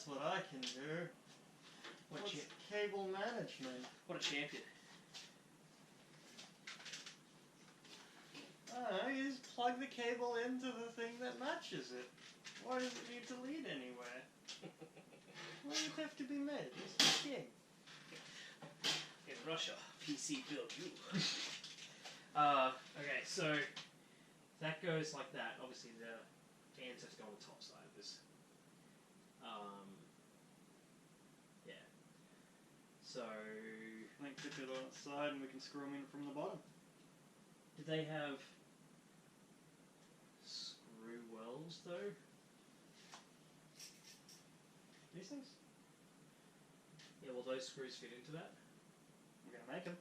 that's what I can do. What's cable management? What a champion. You just plug the cable into the thing that matches it. Why does it need to lead anywhere? Why does it have to be made? It's a thing. In Russia, PC built you. Okay, so that goes like that. Obviously, the fans have to go on the top side of this. Yeah. So I think put it on its side and we can screw them in from the bottom. did they have screw wells though? These things? Yeah, will those screws fit into that? We're going to make them.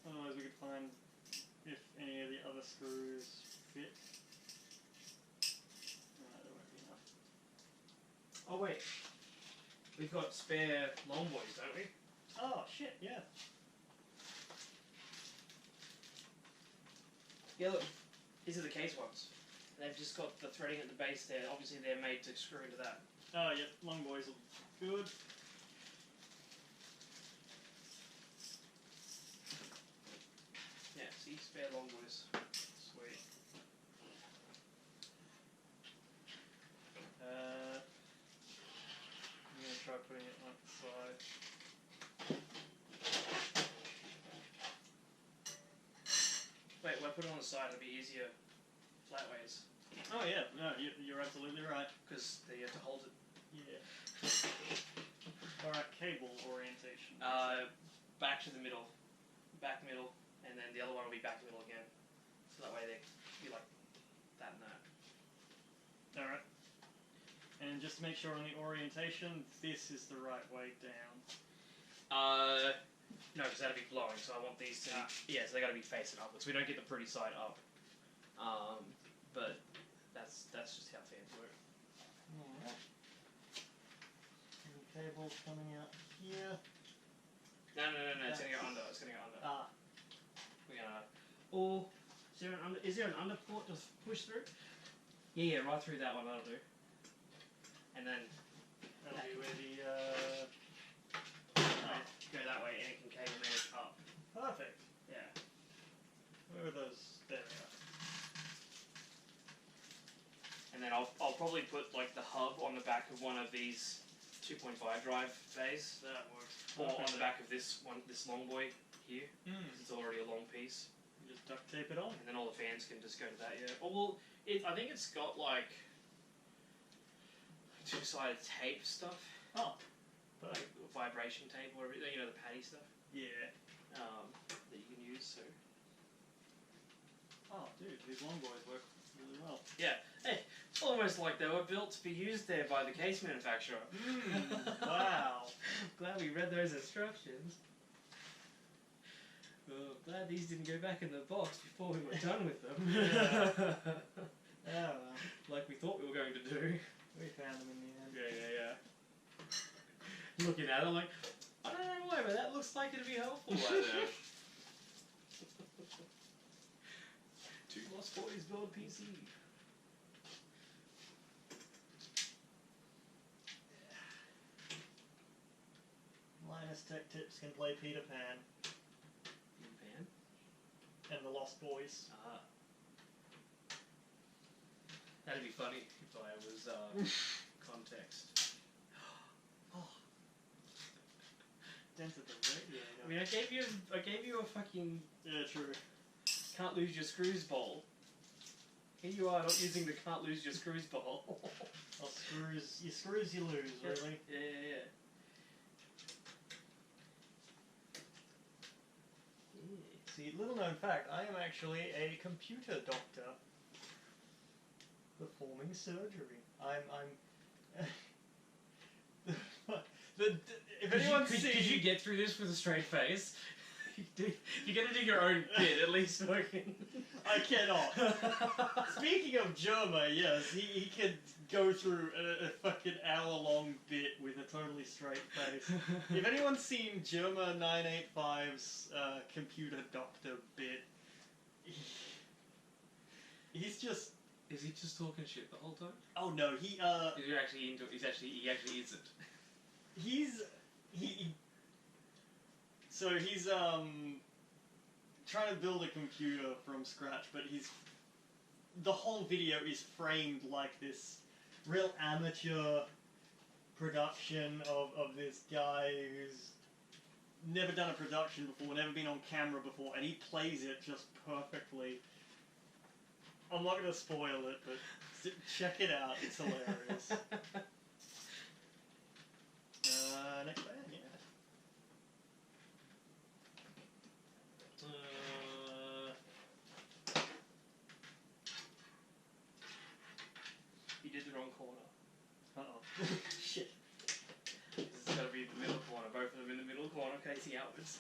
Otherwise we could find if any of the other screws fit. No, there won't be enough. Oh wait, we've got spare long boys, don't we? Oh shit, yeah. Yeah, look, these are the case ones. They've just got the threading at the base there. Obviously they're made to screw into that. Oh yeah, long boys will be good. Yeah, see, spare long boys. Sweet. I'm going to try putting it on the side. Wait, why put it on the side? It'll be easier flat ways. Oh yeah, no, you're absolutely right. Because you have to hold it. Yeah. Alright, cable orientation. Back to the middle. Back middle. And then the other one will be back middle again. So that way they be like that and that. Alright. And just to make sure on the orientation, this is the right way down. No, because that'll be blowing, so I want these to be, yeah, so they gotta be facing upwards. We don't get the pretty side up. But that's just how fans work. Alright. The cable's coming out here. No, it's gonna go under, it's gonna go under. Ah. We're gonna, or, is there an under port to push through? Yeah, right through that one, that'll do. And then That'll be where the, go that way and it can cable manage up. Perfect. Yeah. Where are those? There we are. And then I'll probably put like the hub on the back of one of these 2.5 drive bays. That works. Or on the back of this one, this long boy here. Mm. It's already a long piece. You just duct tape it on. And then all the fans can just go to that, yeah. Oh, well, I think it's got like two-sided tape stuff. Oh. Like vibration tape or everything, you know, the patty stuff. Yeah. That you can use, so. Oh, dude, these long boys work really well. Yeah. Hey, it's almost like they were built to be used there by the case manufacturer. Wow. Glad we read those instructions. Well, glad these didn't go back in the box before we were done with them. Yeah. Yeah, like we thought we were going to do. we found them in the end. Yeah. Looking at it, I'm like, I don't know why, but that looks like it'd be helpful right now. Two lost boys build PC. Linus Tech Tips can play Peter Pan. Peter Pan? And the Lost Boys. Ah. That'd be funny if I was context. Oh. Dented the radio. I mean, I gave you a fucking Yeah, true. can't lose your screws bowl. Here you are not using the can't lose your screws bowl. Oh, screws you lose, really. Yeah. See, little known fact, I am actually a computer doctor performing surgery. If anyone's seen... Could you get through this with a straight face? You're gonna do your own bit, at least fucking... I cannot. Speaking of Germa, yes, he could go through a fucking hour-long bit with a totally straight face. If anyone's seen Germa 985's computer doctor bit, he's just Is he just talking shit the whole time? Oh no, he He actually isn't. So he's trying to build a computer from scratch, but the whole video is framed like this real amateur production of this guy who's never done a production before, never been on camera before, and he plays it just perfectly. I'm not going to spoil it, but check it out, it's hilarious. Next band, yeah. You did the wrong corner. Uh-oh. Shit. This has got to be the middle corner. Both of them in the middle corner, facing outwards.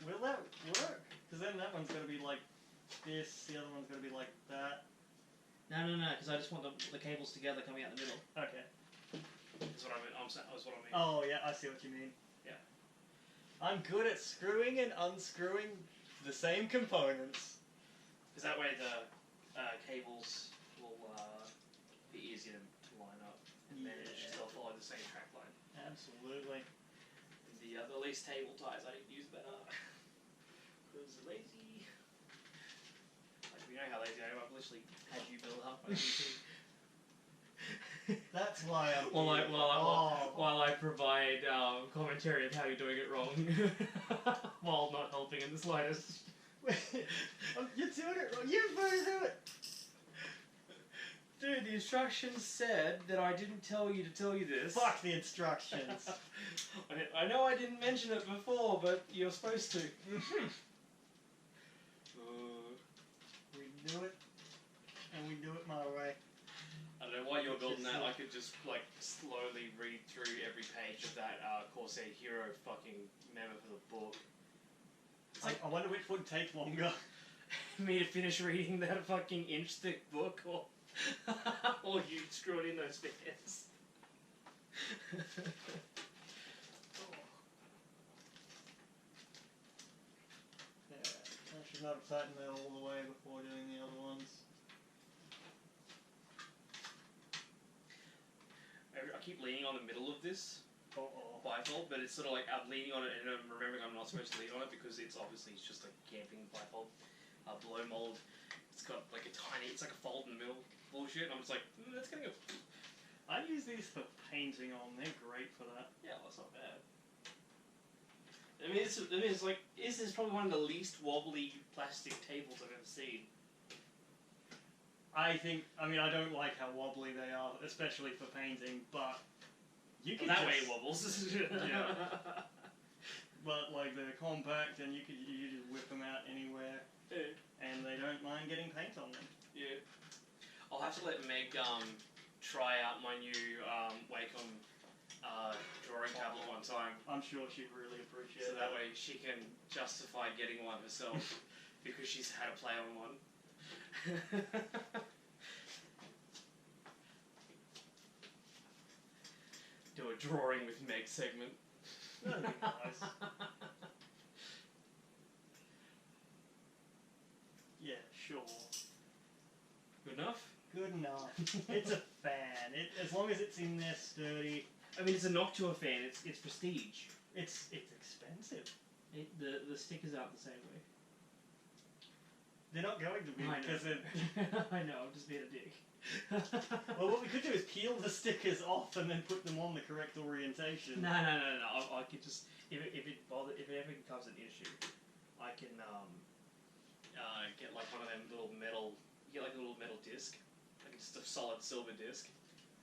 Will that work? Because then that one's going to be like this, the other one's going to be like that. No, because I just want the cables together coming out the middle. Okay. That's what I mean. That's what I mean. Oh, yeah, I see what you mean. Yeah. I'm good at screwing and unscrewing the same components. Because that way the cables will be easier to line up. And then they'll follow the same track line. Absolutely. And the least table ties I need to use better. Because lazy. Like, you know how lazy I am. I've literally had you build half my PC. That's why I'm while I provide commentary of how you're doing it wrong, while not helping in the slightest. You're doing it wrong. You're supposed to do it. Dude, the instructions said that I didn't tell you to tell you this. Fuck the instructions. I know I didn't mention it before, but you're supposed to. We do it, and we do it my way. I don't know, while you're building that, I could just, like, slowly read through every page of that Corsair Hero fucking memo for the book. It's like, I wonder which would take longer. Me to finish reading that fucking inch-thick book, or you screw it in those bits. Yeah, I should not have tightened that all the way before doing the other ones. I keep leaning on the middle of this bifold, but it's sort of like I'm leaning on it and I'm remembering I'm not supposed to lean on it because it's just a camping bifold. Blow mold. It's got like a tiny, it's like a fold in the middle bullshit, and I'm just like, that's gonna go. I use these for painting on, they're great for that. Yeah, that's not bad. I mean, it's like, this is probably one of the least wobbly plastic tables I've ever seen. I don't like how wobbly they are, especially for painting, but you can that way it wobbles. Yeah. But like they're compact and you just whip them out anywhere, and they don't mind getting paint on them. Yeah. I'll have to let Meg try out my new Wacom drawing tablet one time. I'm sure she'd really appreciate it. So that way she can justify getting one herself because she's had a play on one. Do a drawing with Meg segment. That'd be nice. Yeah, sure. Good enough? Good enough. It's a fan. As long as it's in there sturdy. I mean, it's a Noctua fan. It's prestige. It's expensive. The stickers aren't the same way. They're not going to be because I know. I'm just being a dick. Well, what we could do is peel the stickers off and then put them on the correct orientation. No. I could just if it ever becomes an issue, I can get like one of them little metal. You get like a little metal disc, like just a solid silver disc.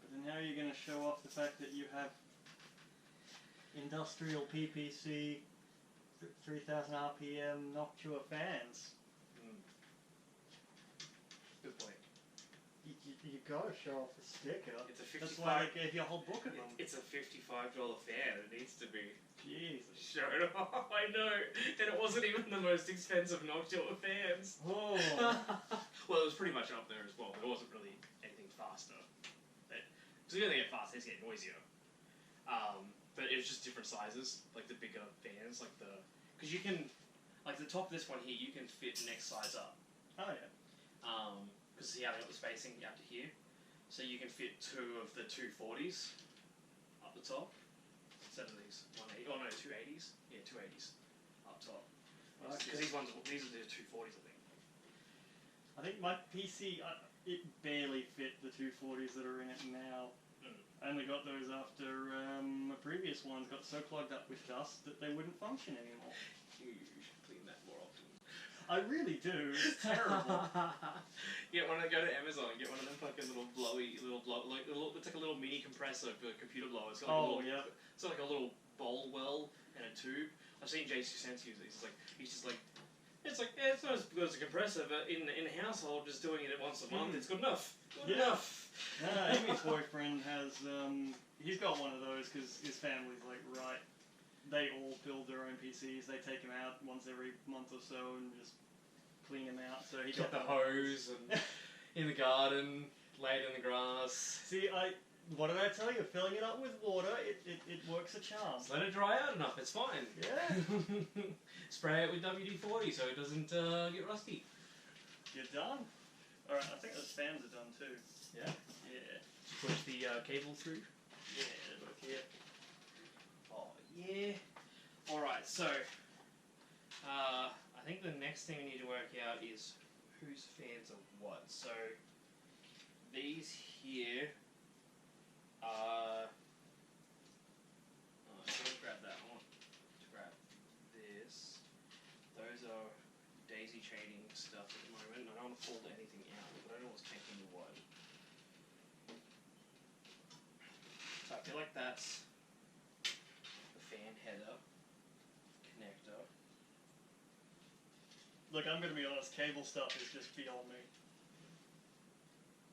But then how are you going to show off the fact that you have industrial PPC 3000 RPM Noctua fans? Good point. You gotta show off the sticker. It's a That's why they gave you a whole book of them. It's a $55 fan. It needs to be Jesus. shown off. I know, and it wasn't even the most expensive Noctua fans. Oh. Well, it was pretty much up there as well. There wasn't really anything faster. So you don't get faster; they get noisier. But it was just different sizes, like the bigger fans, because you can, like the top of this one here, you can fit next size up. Oh yeah. because see how they got the spacing out to here, so you can fit 2 of the 240s up the top instead of these 180. Oh no, 280s. Yeah, 280s up top. Because these are the 240s, I think. I think my PC, it barely fit the 240s that are in it now. I only got those after my previous ones got so clogged up with dust that they wouldn't function anymore. You should clean that more often. I really do. It's terrible. Get one. Go to Amazon and get one of them fucking little blowy, it's like a little mini compressor for a computer blower. It's got like it's got like a little bowl well and a tube. I've seen J.C. Sense use it. He's just like, it's like, yeah, it's not as good as a compressor, but in the household, just doing it once a month, it's good enough. Good enough. Amy's boyfriend has, he's got one of those because his family's like, right, they all build their own PCs. They take them out once every month or so and just clean them out. So he got the hose and in the garden, laid in the grass. See, what did I tell you? Filling it up with water, it works a charm. Just let it dry out enough, it's fine. Yeah. Spray it with WD-40 so it doesn't get rusty. You're done. Alright, I think those fans are done too. Yeah? Yeah. Did you push the cable through? Yeah, look here. Oh, yeah. Alright, so, I think the next thing we need to work out is whose fans are what. So, these here I'm going to grab that. I want to grab this. Those are daisy chaining stuff at the moment. I don't want to fold anything out, but I don't know what's connecting to what. So I feel like that's the fan header connector. Look, I'm going to be honest, cable stuff is just beyond me.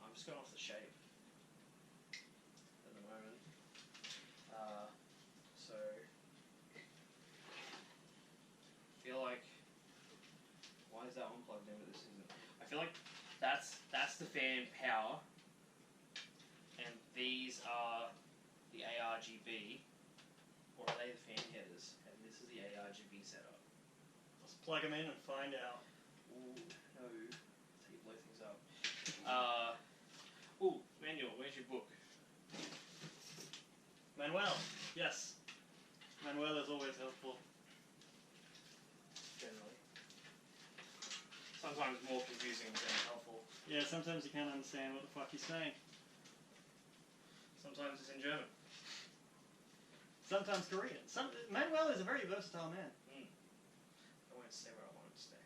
I'm just going off the shape. So I feel like, why is that one plugged in but this isn't? I feel like that's the fan power, and these are the ARGB, or are they the fan headers? And this is the ARGB setup. Let's plug them in and find out. Ooh, no, that's how you blow things up. Ooh, Manuel, where's your book? Manuel, yes. Manuel is always helpful. Generally. Sometimes more confusing than helpful. Yeah, sometimes you can't understand what the fuck he's saying. Sometimes it's in German. Sometimes Korean. Manuel is a very versatile man. I won't stay where I want it to stay.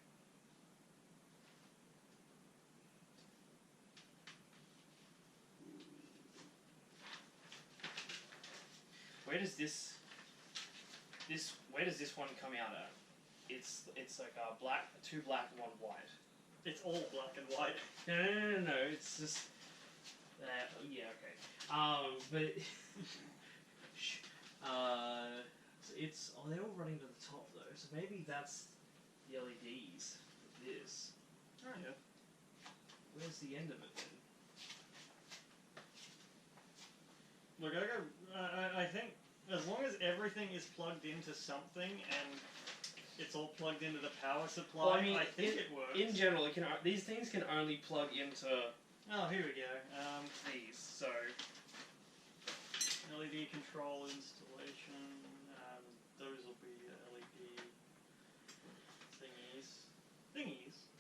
Where does where does this one come out at? It's like two black and one white. It's all black and white. No. It's just yeah, okay. But it's they're all running to the top though, so maybe that's the LEDs for this. Oh yeah. Where's the end of it then? Look, I think as long as everything is plugged into something and it's all plugged into the power supply, Well, I mean, think it works. In general, these things can only plug into Oh, here we go. these. So LED control installation. Those will be LED thingies.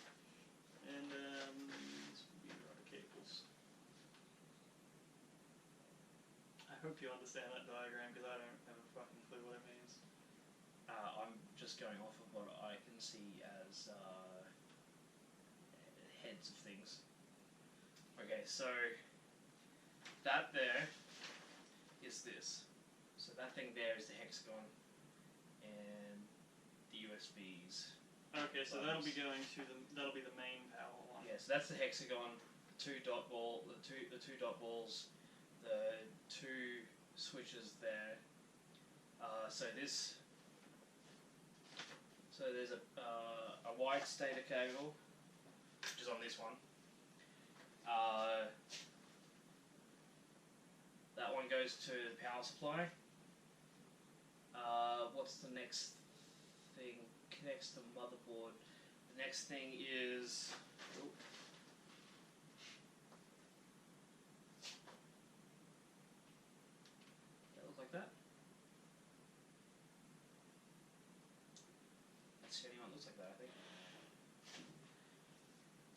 And these will be rubber cables. I hope you understand that diagram because I don't have a fucking clue what it means. I'm just going off of what I can see as heads of things. Okay, so that there is this. So that thing there is the hexagon and the USBs. Okay, so that'll be going to that'll be the main power one. Yeah, so that's the hexagon, the two dot balls, the two switches there. So there's a wide stator cable, which is on this one. That one goes to the power supply. What's the next thing? Connects to the motherboard. The next thing is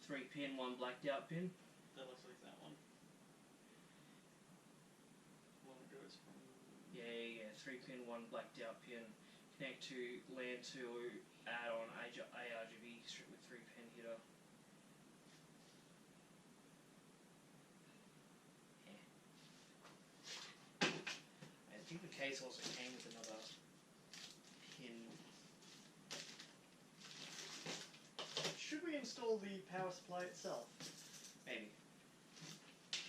3-pin, 1 blacked out pin. That looks like that one. One that goes from... Yeah. 3-pin, 1 blacked out pin. Connect to LAN 2, add on ARGB strip with 3-pin header. I think the case also came with another pin. Should we install the power supply itself? Maybe.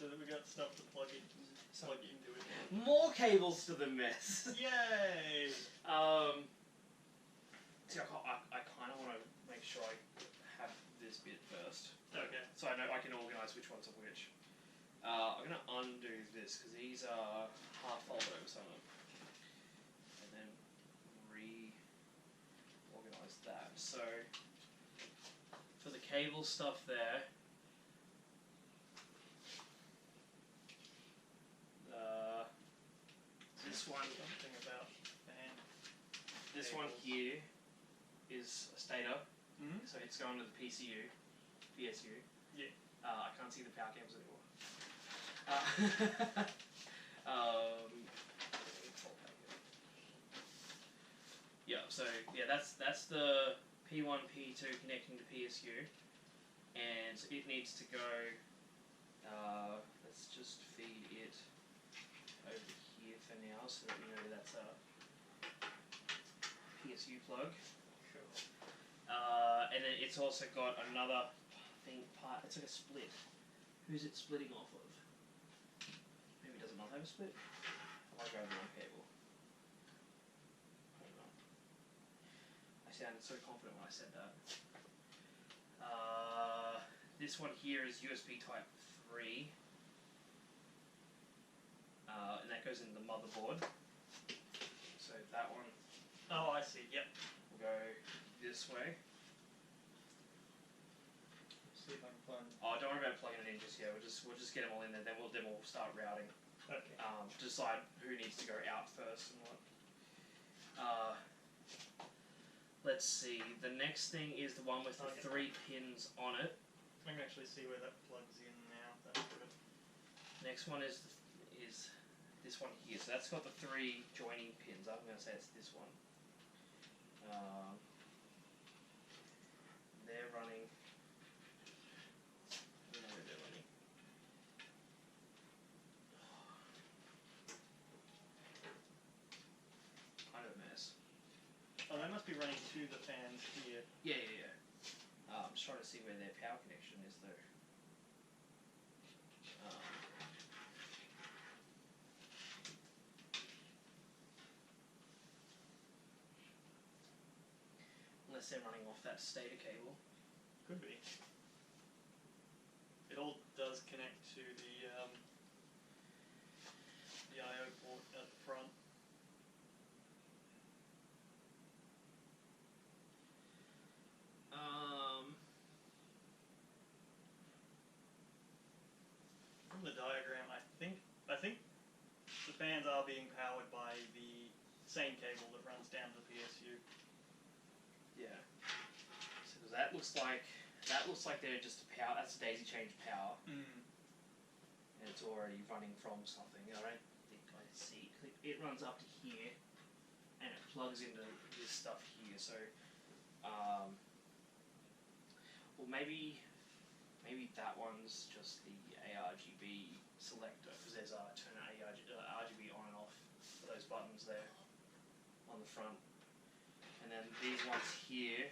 So that we got stuff to plug into it. More cables to the mess! Yay! See, I kind of want to make sure I have this bit first. Okay. So I know I can organise which ones are which. I'm going to undo this because these are half folded over some of them. And then reorganise that. So, for the cable stuff there, this one, Something about fan. this one here is a stator. Mm-hmm. So it's going to the PSU. Yeah. I can't see the power cables anymore. Yeah, so yeah, that's the P1, P2 connecting to PSU, and it needs to go. Let's just feed it over here for now, so that we know that's a PSU plug. Cool. And then it's also got another part. It's like a split. Who's it splitting off of? Maybe it does not have a split? I might go over one cable. I don't know. I sounded so confident when I said that. This one here is USB Type 3. And that goes into the motherboard. So that one Oh, I see. Yep. will go this way. See if I can find. Oh, don't worry about plugging it in just yet. We'll just get them all in there. Then we'll start routing. Okay. Decide who needs to go out first and what. Let's see. The next thing is the one with the 3 pins on it. I can actually see where that plugs in now. That's good. Next one is this one here. So that's got the 3 joining pins. I'm going to say it's this one. They're running. I don't know where they're running. Kind of a mess. Oh, they must be running to the fans here. Yeah. I'm just trying to see where their power connection is though. Unless they're running off that stator cable. Could be. It all does connect to the I/O port at the front. From the diagram, I think the fans are being powered by the same cable that runs down to the PSU. Yeah. So that looks like they're just a power. That's a daisy chain power, and it's already running from something. I don't think I see. It runs up to here, and it plugs into this stuff here. So, well maybe that one's just the ARGB selector because there's a turn RGB on and off for those buttons there on the front. And then these ones here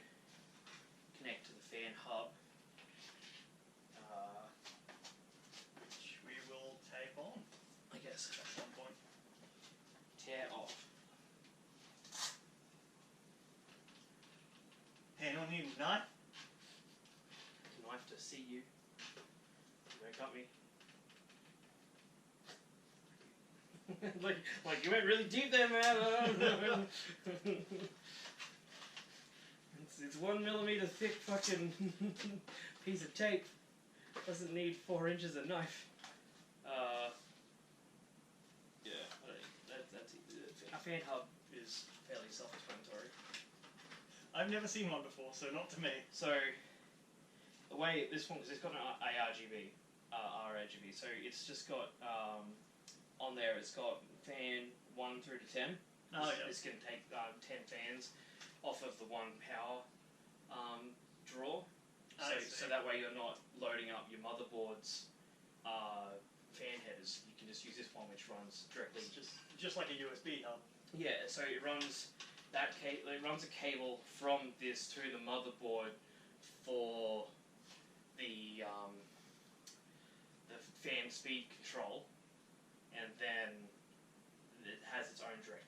connect to the fan hub, Which we will tape on I guess. at some point. Tear off. Hey, no need a knife? Knife to see you. You don't cut me. like you went really deep there, man. It's 1 millimeter thick fucking piece of tape. Doesn't need 4 inches of knife. Yeah, that's it. A fan hub is fairly self-explanatory. I've never seen one before, so not to me. So the way this one, because it's got an ARGB, RGB, so it's just got on there. It's got fan 1 through to 10. This can take 10 fans off of the one power draw. So that way you're not loading up your motherboard's fan headers. You can just use this one, which runs directly. It's just like a USB hub. Yeah, so it runs that it runs a cable from this to the motherboard for the fan speed control, and then it has its own direct